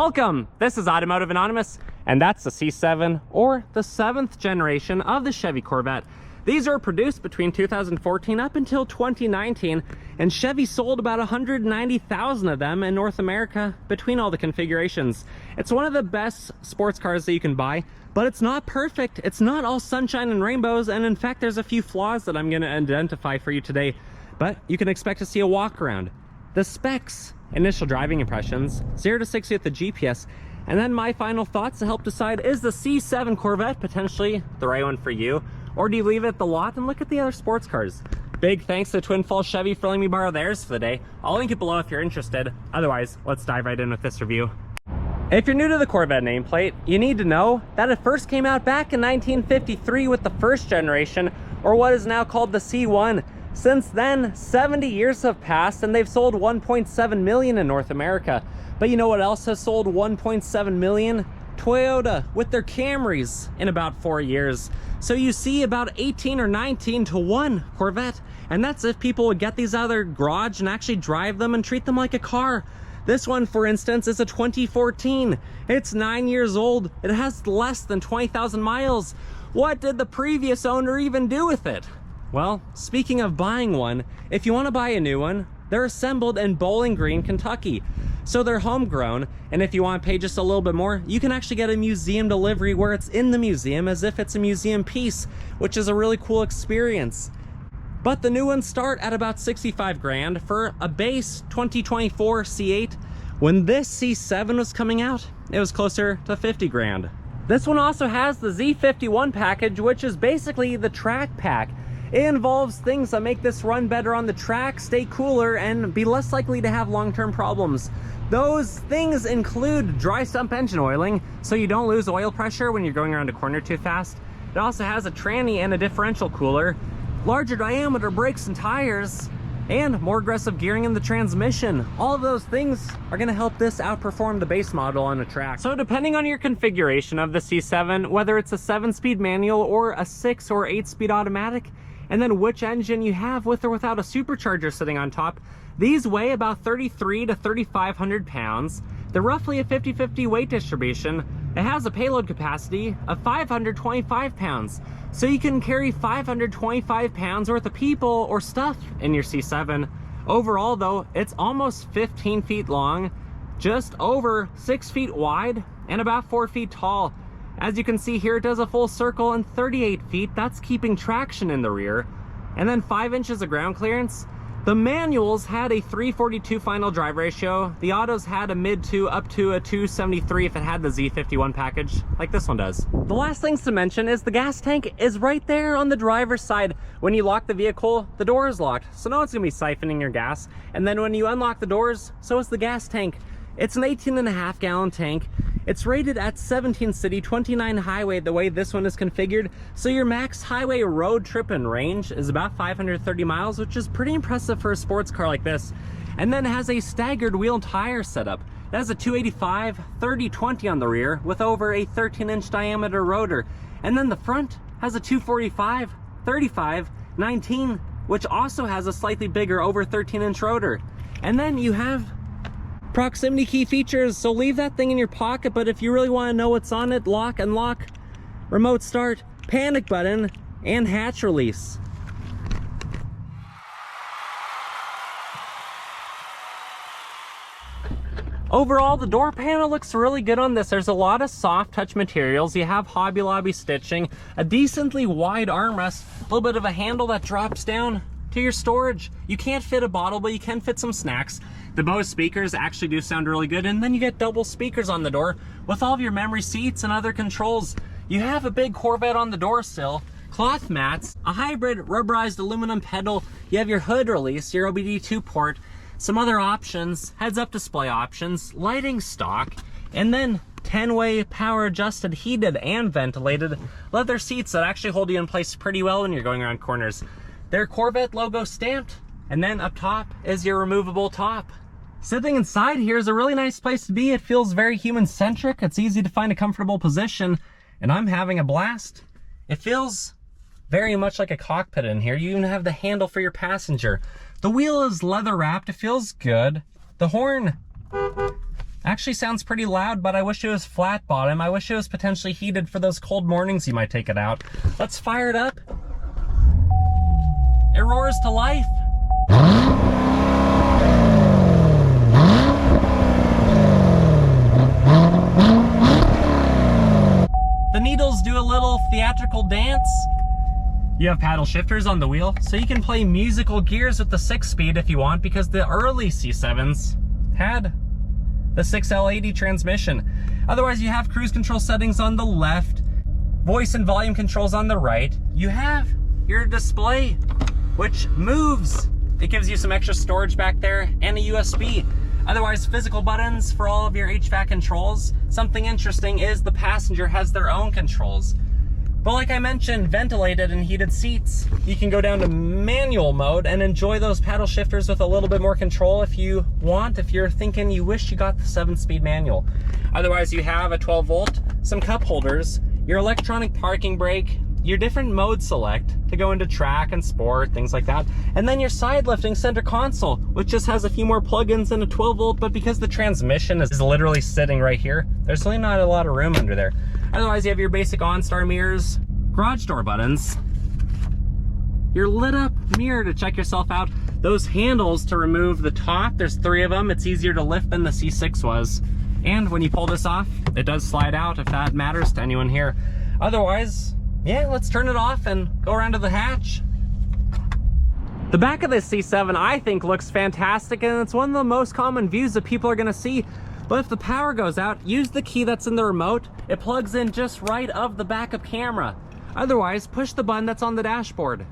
Welcome! This is Automotive Anonymous, and that's the C7, or the 7th generation of the Chevy Corvette. These are produced between 2014 up until 2019, and Chevy sold about 190,000 of them in North America between all the configurations. It's one of the best sports cars that you can buy, but it's not perfect. It's not all sunshine and rainbows, and in fact, there's a few flaws that I'm going to identify for you today, but you can expect to see a walk around. The specs, initial driving impressions, 0 to 60 with the GPS, and then my final thoughts to help decide, is the C7 Corvette potentially the right one for you? Or do you leave it at the lot and look at the other sports cars? Big thanks to Twin Falls Chevy for letting me borrow theirs for the day. I'll link it below if you're interested. Otherwise, let's dive right in with this review. If you're new to the Corvette nameplate, you need to know that it first came out back in 1953 with the first generation, or what is now called the C1. Since then, 70 years have passed and they've sold 1.7 million in North America. But you know what else has sold 1.7 million? Toyota with their Camrys in about 4 years. So you see about 18 or 19 to 1 Corvette. And that's if people would get these out of their garage and actually drive them and treat them like a car. This one, for instance, is a 2014. It's 9 years old. It has less than 20,000 miles. What did the previous owner even do with it? Well, speaking of buying one, if you want to buy a new one, they're assembled in Bowling Green, Kentucky. So they're homegrown, and if you want to pay just a little bit more, you can actually get a museum delivery where it's in the museum as if it's a museum piece, which is a really cool experience. But the new ones start at about 65 grand for a base 2024 C8. When this C7 was coming out, it was closer to 50 grand. This one also has the Z51 package, which is basically the track pack. It involves things that make this run better on the track, stay cooler, and be less likely to have long-term problems. Those things include dry sump engine oiling, so you don't lose oil pressure when you're going around a corner too fast. It also has a tranny and a differential cooler, larger diameter brakes and tires, and more aggressive gearing in the transmission. All of those things are going to help this outperform the base model on a track. So depending on your configuration of the C7, whether it's a 7-speed manual or a 6 or 8-speed automatic, and then which engine you have with or without a supercharger sitting on top, these weigh about 3,300 to 3,500 pounds. They're roughly a 50-50 weight distribution. It has a payload capacity of 525 pounds. So you can carry 525 pounds worth of people or stuff in your C7. Overall though, it's almost 15 feet long, just over 6 feet wide, and about 4 feet tall. As you can see here, it does a full circle and 38 feet. That's keeping traction in the rear. And then 5 inches of ground clearance. The manuals had a 342 final drive ratio. The autos had a mid to up to a 273 if it had the Z51 package, like this one does. The last things to mention is the gas tank is right there on the driver's side. When you lock the vehicle, the door is locked, so no one's gonna be siphoning your gas. And then when you unlock the doors, so is the gas tank. It's an 18.5 gallon tank. It's rated at 17 city, 29 highway the way this one is configured. So your max highway road trip and range is about 530 miles, which is pretty impressive for a sports car like this. And then it has a staggered wheel tire setup. It has a 285 30/20 on the rear with over a 13-inch diameter rotor. And then the front has a 245 35/19, which also has a slightly bigger over 13-inch rotor. And then you have proximity key features, so leave that thing in your pocket, but if you really want to know what's on it, lock, unlock, remote start, panic button, and hatch release. Overall, the door panel looks really good on this. There's a lot of soft touch materials. You have Hobby Lobby stitching, a decently wide armrest, a little bit of a handle that drops down to your storage. You can't fit a bottle, but you can fit some snacks. The Bose speakers actually do sound really good, and then you get double speakers on the door with all of your memory seats and other controls. You have a big Corvette on the door sill, cloth mats, a hybrid rubberized aluminum pedal, you have your hood release, your OBD2 port, some other options, heads-up display options, lighting stock, and then 10-way power adjusted, heated and ventilated leather seats that actually hold you in place pretty well when you're going around corners. Their Corvette logo stamped, and then up top is your removable top. Sitting inside here is a really nice place to be. It feels very human-centric. It's easy to find a comfortable position, and I'm having a blast. It feels very much like a cockpit in here. You even have the handle for your passenger. The wheel is leather wrapped. It feels good. The horn Actually sounds pretty loud, but I wish it was flat bottom. I wish it was potentially heated for those cold mornings you might take it out. Let's fire it up. It roars to life. The needles do a little theatrical dance. You have paddle shifters on the wheel, so you can play musical gears with the 6-speed if you want, because the early C7s had the 6L80 transmission. Otherwise, you have cruise control settings on the left, voice and volume controls on the right. You have your display, which moves. It gives you some extra storage back there and a USB. Otherwise, physical buttons for all of your HVAC controls. Something interesting is the passenger has their own controls. But like I mentioned, ventilated and heated seats. You can go down to manual mode and enjoy those paddle shifters with a little bit more control if you want, if you're thinking you wish you got the 7-speed manual. Otherwise, you have a 12-volt, some cup holders, your electronic parking brake, your different mode select to go into track and sport, things like that. And then your side lifting center console, which just has a few more plugins than a 12-volt, but because the transmission is literally sitting right here, there's really not a lot of room under there. Otherwise, you have your basic OnStar mirrors, garage door buttons, your lit up mirror to check yourself out, those handles to remove the top, there's 3 of them. It's easier to lift than the C6 was. And when you pull this off, it does slide out if that matters to anyone here. Otherwise, yeah, let's turn it off and go around to the hatch. The back of this C7 I think looks fantastic, and it's one of the most common views that people are gonna see. But if the power goes out, use the key that's in the remote. It plugs in just right of the backup camera. Otherwise, push the button that's on the dashboard.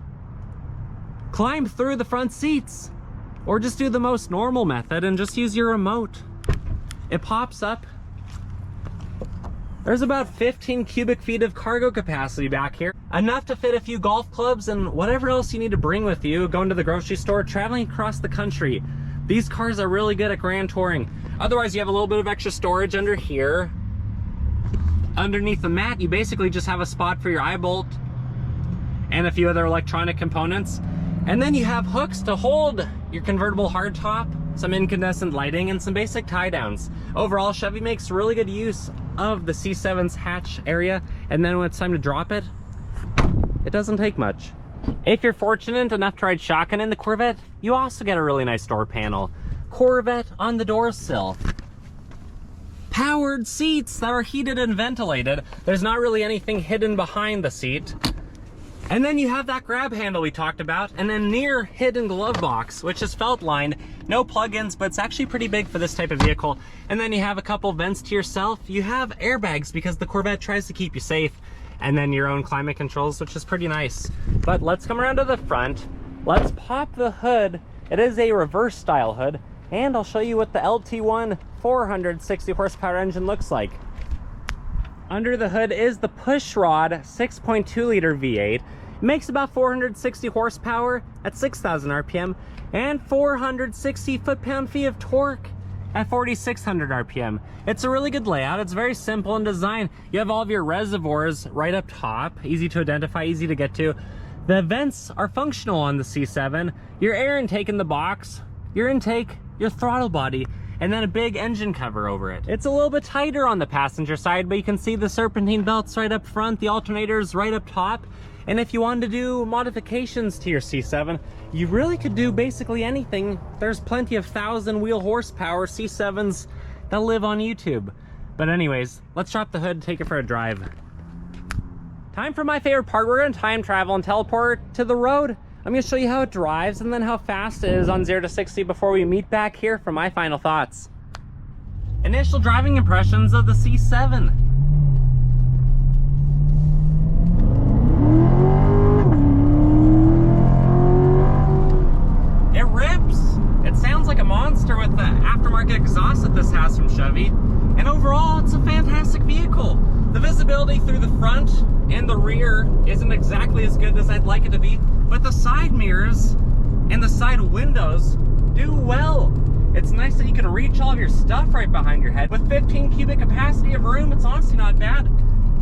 Climb through the front seats, or just do the most normal method and just use your remote. It pops up. There's about 15 cubic feet of cargo capacity back here. Enough to fit a few golf clubs and whatever else you need to bring with you, going to the grocery store, traveling across the country. These cars are really good at grand touring. Otherwise, you have a little bit of extra storage under here. Underneath the mat, you basically just have a spot for your eye bolt and a few other electronic components. And then you have hooks to hold your convertible hardtop, some incandescent lighting, and some basic tie downs. Overall, Chevy makes really good use of the C7's hatch area, and then when it's time to drop it, it doesn't take much. If you're fortunate enough to ride shotgun in the Corvette, you also get a really nice door panel. Corvette on the door sill. Powered seats that are heated and ventilated. There's not really anything hidden behind the seat. And then you have that grab handle we talked about, and a near hidden glove box, which is felt lined. No plugins, but it's actually pretty big for this type of vehicle. And then you have a couple vents to yourself. You have airbags because the Corvette tries to keep you safe. And then your own climate controls, which is pretty nice. But let's come around to the front. Let's pop the hood. It is a reverse style hood. And I'll show you what the LT1 460 horsepower engine looks like. Under the hood is the pushrod 6.2 liter V8. It makes about 460 horsepower at 6,000 RPM and 460 foot-pound-feet of torque at 4,600 RPM. It's a really good layout. It's very simple in design. You have all of your reservoirs right up top, easy to identify, easy to get to. The vents are functional on the C7. Your air intake in the box, your intake, your throttle body, and then a big engine cover over it. It's a little bit tighter on the passenger side, but you can see the serpentine belts right up front, the alternators right up top. And if you wanted to do modifications to your C7, you really could do basically anything. There's plenty of 1,000-wheel horsepower C7s that live on YouTube. But anyways, let's drop the hood and take it for a drive. Time for my favorite part. We're gonna time travel and teleport to the road. I'm gonna show you how it drives and then how fast it is on 0 to 60 before we meet back here for my final thoughts. Initial driving impressions of the C7. It rips. It sounds like a monster with the aftermarket exhaust that this has from Chevy. And overall, it's a fantastic vehicle. The visibility through the front and the rear isn't exactly as good as I'd like it to be, but the side mirrors and the side windows do well. It's nice that you can reach all of your stuff right behind your head. With 15 cubic capacity of room, it's honestly not bad.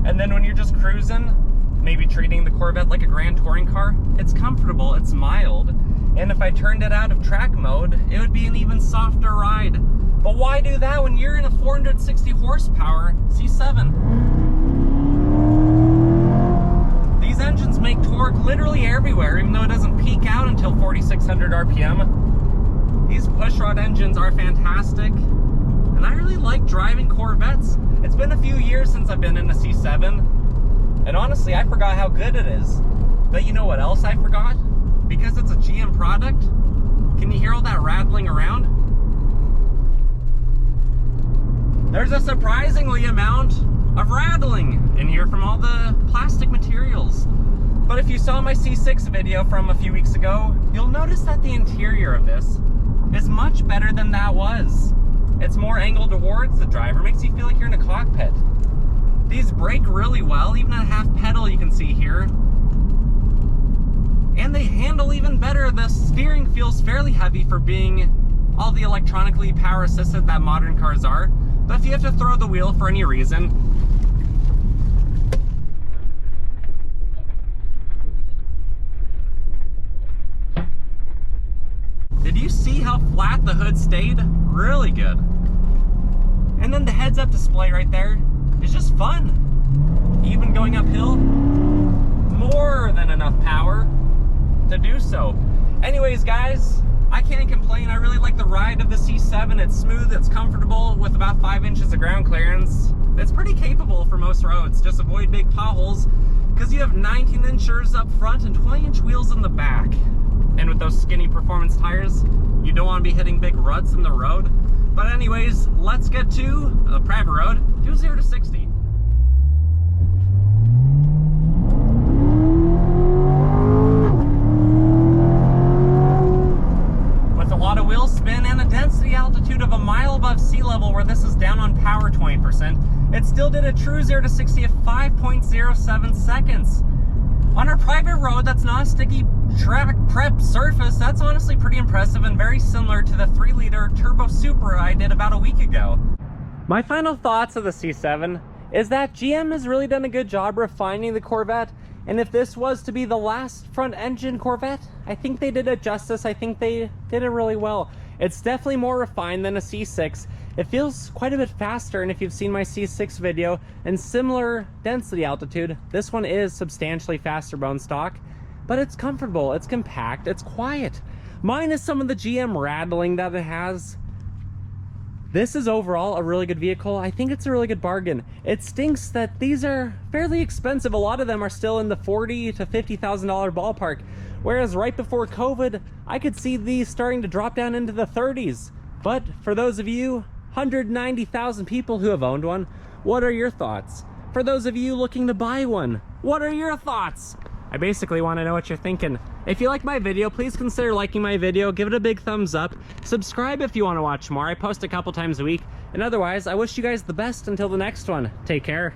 And then when you're just cruising, maybe treating the Corvette like a grand touring car, it's comfortable, it's mild. And if I turned it out of track mode, it would be an even softer ride. But why do that when you're in a 460 horsepower C7? These engines make torque literally everywhere, even though it doesn't peak out until 4,600 RPM. These pushrod engines are fantastic, and I really like driving Corvettes. It's been a few years since I've been in a C7, and honestly, I forgot how good it is. But you know what else I forgot? Because it's a GM product, can you hear all that rattling around? There's a surprisingly amount of rattling in here from all the plastic materials. But if you saw my C6 video from a few weeks ago, you'll notice that the interior of this is much better than that was. It's more angled towards the driver, makes you feel like you're in a cockpit. These brake really well, even at half pedal you can see here. And they handle even better. The steering feels fairly heavy for being all the electronically power assisted that modern cars are. But if you have to throw the wheel for any reason, did you see how flat the hood stayed? Really good. And then the heads-up display right there is just fun. Even going uphill, more than enough power to do so. Anyways, guys, I can't complain. I really like the ride of the C7. It's smooth, it's comfortable with about 5 inches of ground clearance. It's pretty capable for most roads. Just avoid big potholes because you have 19-inch rears up front and 20-inch wheels in the back. And with those skinny performance tires, you don't want to be hitting big ruts in the road. But anyways, let's get to a private road. Do 0 to 60. Wheel spin and a density altitude of a mile above sea level, where this is down on power 20%, it still did a true 0 to 60 of 5.07 seconds. On our private road that's not a sticky traffic prep surface, that's honestly pretty impressive and very similar to the 3-liter turbo Supra I did about a week ago. My final thoughts of the C7 is that GM has really done a good job refining the Corvette. And if this was to be the last front engine Corvette, I think they did it justice. I think they did it really well. It's definitely more refined than a C6. It feels quite a bit faster, and if you've seen my C6 video and similar density altitude, this one is substantially faster bone stock, but it's comfortable, it's compact, it's quiet. Minus some of the GM rattling that it has. This is overall a really good vehicle. I think it's a really good bargain. It stinks that these are fairly expensive. A lot of them are still in the $40,000 to $50,000 ballpark. Whereas right before COVID, I could see these starting to drop down into the 30s. But for those of you, 190,000 people who have owned one, what are your thoughts? For those of you looking to buy one, what are your thoughts? I basically want to know what you're thinking. If you like my video, please consider liking my video, give it a big thumbs up, subscribe if you want to watch more. I post a couple times a week, and otherwise, I wish you guys the best until the next one. Take care.